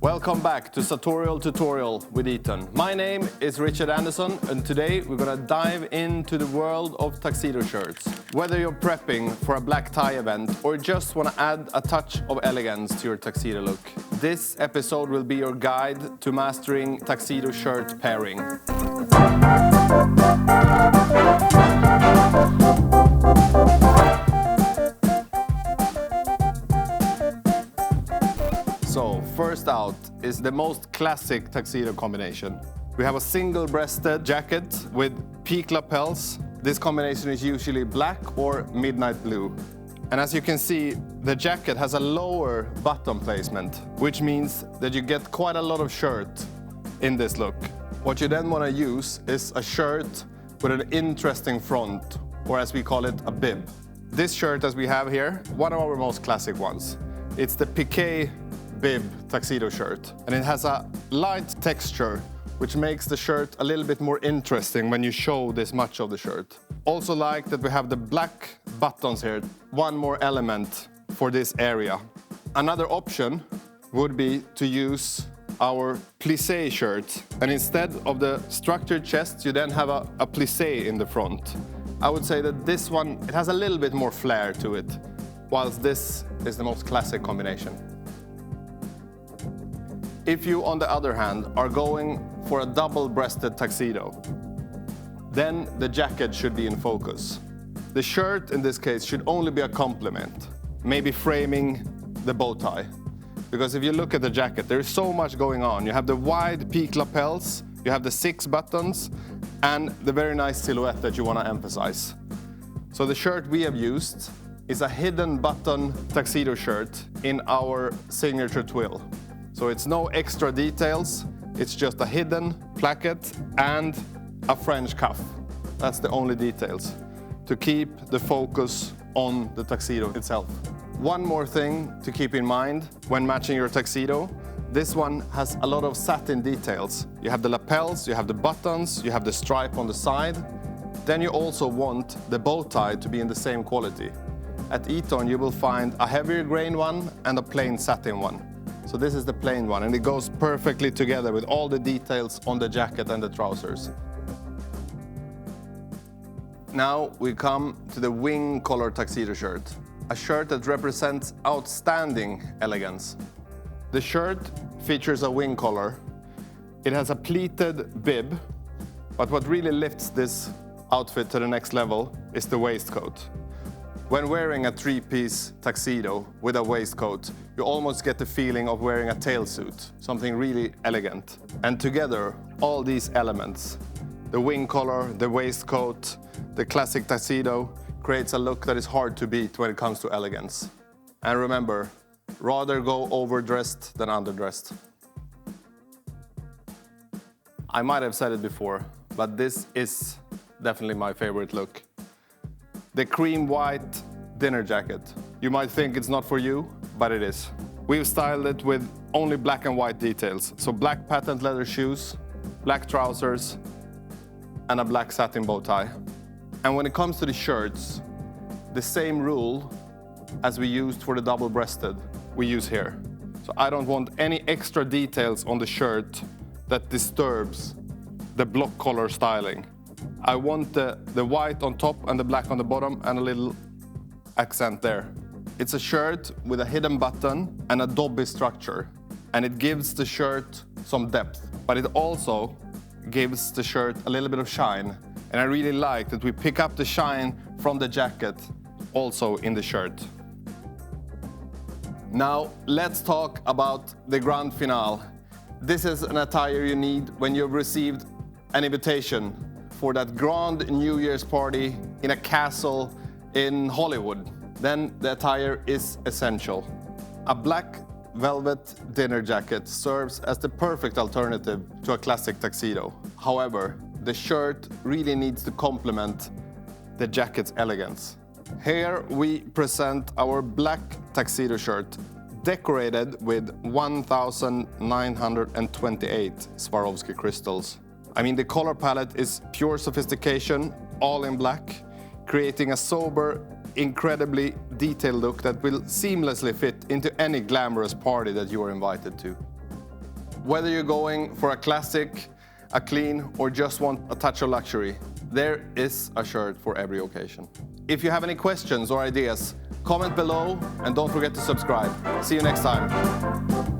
Welcome back to Sartorial Tutorial with Eton. My name is Richard Andersson, and today we're gonna dive into the world of tuxedo shirts. Whether you're prepping for a black tie event or just wanna add a touch of elegance to your tuxedo look, this episode will be your guide to mastering tuxedo shirt pairing. So, first out is the most classic tuxedo combination. We have a single-breasted jacket with peak lapels. This combination is usually black or midnight blue. And as you can see, the jacket has a lower button placement, which means that you get quite a lot of shirt in this look. What you then want to use is a shirt with an interesting front, or as we call it, a bib. This shirt, as we have here, one of our most classic ones. It's the piqué bib tuxedo shirt, and it has a light texture which makes the shirt a little bit more interesting when you show this much of the shirt. Also like that we have the black buttons here, one more element for this area. Another option would be to use our plissé shirt, and instead of the structured chest you then have a plissé in the front. I would say that this one, it has a little bit more flair to it, whilst this is the most classic combination. If you, on the other hand, are going for a double-breasted tuxedo, then the jacket should be in focus. The shirt, in this case, should only be a complement, maybe framing the bow tie. Because if you look at the jacket, there is so much going on. You have the wide peak lapels, you have the 6 buttons, and the very nice silhouette that you want to emphasize. So the shirt we have used is a hidden button tuxedo shirt in our signature twill. So it's no extra details, it's just a hidden placket and a French cuff. That's the only details, to keep the focus on the tuxedo itself. One more thing to keep in mind when matching your tuxedo, this one has a lot of satin details. You have the lapels, you have the buttons, you have the stripe on the side. Then you also want the bow tie to be in the same quality. At Eton you will find a heavier grain one and a plain satin one. So this is the plain one, and it goes perfectly together with all the details on the jacket and the trousers. Now we come to the wing collar tuxedo shirt, a shirt that represents outstanding elegance. The shirt features a wing collar. It has a pleated bib, but what really lifts this outfit to the next level is the waistcoat. When wearing a 3-piece tuxedo with a waistcoat, you almost get the feeling of wearing a tailsuit, something really elegant. And together, all these elements, the wing collar, the waistcoat, the classic tuxedo, creates a look that is hard to beat when it comes to elegance. And remember, rather go overdressed than underdressed. I might have said it before, but this is definitely my favorite look. The cream white dinner jacket. You might think it's not for you, but it is. We've styled it with only black and white details. So black patent leather shoes, black trousers, and a black satin bow tie. And when it comes to the shirts, the same rule as we used for the double-breasted, we use here. So I don't want any extra details on the shirt that disturbs the block collar styling. I want the white on top and the black on the bottom and a little accent there. It's a shirt with a hidden button and a dobby structure, and it gives the shirt some depth, but it also gives the shirt a little bit of shine. And I really like that we pick up the shine from the jacket also in the shirt. Now let's talk about the grand finale. This is an attire you need when you've received an invitation for that grand New Year's party in a castle in Hollywood. Then the attire is essential. A black velvet dinner jacket serves as the perfect alternative to a classic tuxedo. However, the shirt really needs to complement the jacket's elegance. Here we present our black tuxedo shirt, decorated with 1,928 Swarovski crystals. I mean, the color palette is pure sophistication, all in black, creating a sober, incredibly detailed look that will seamlessly fit into any glamorous party that you are invited to. Whether you're going for a classic, a clean, or just want a touch of luxury, there is a shirt for every occasion. If you have any questions or ideas, comment below and don't forget to subscribe. See you next time.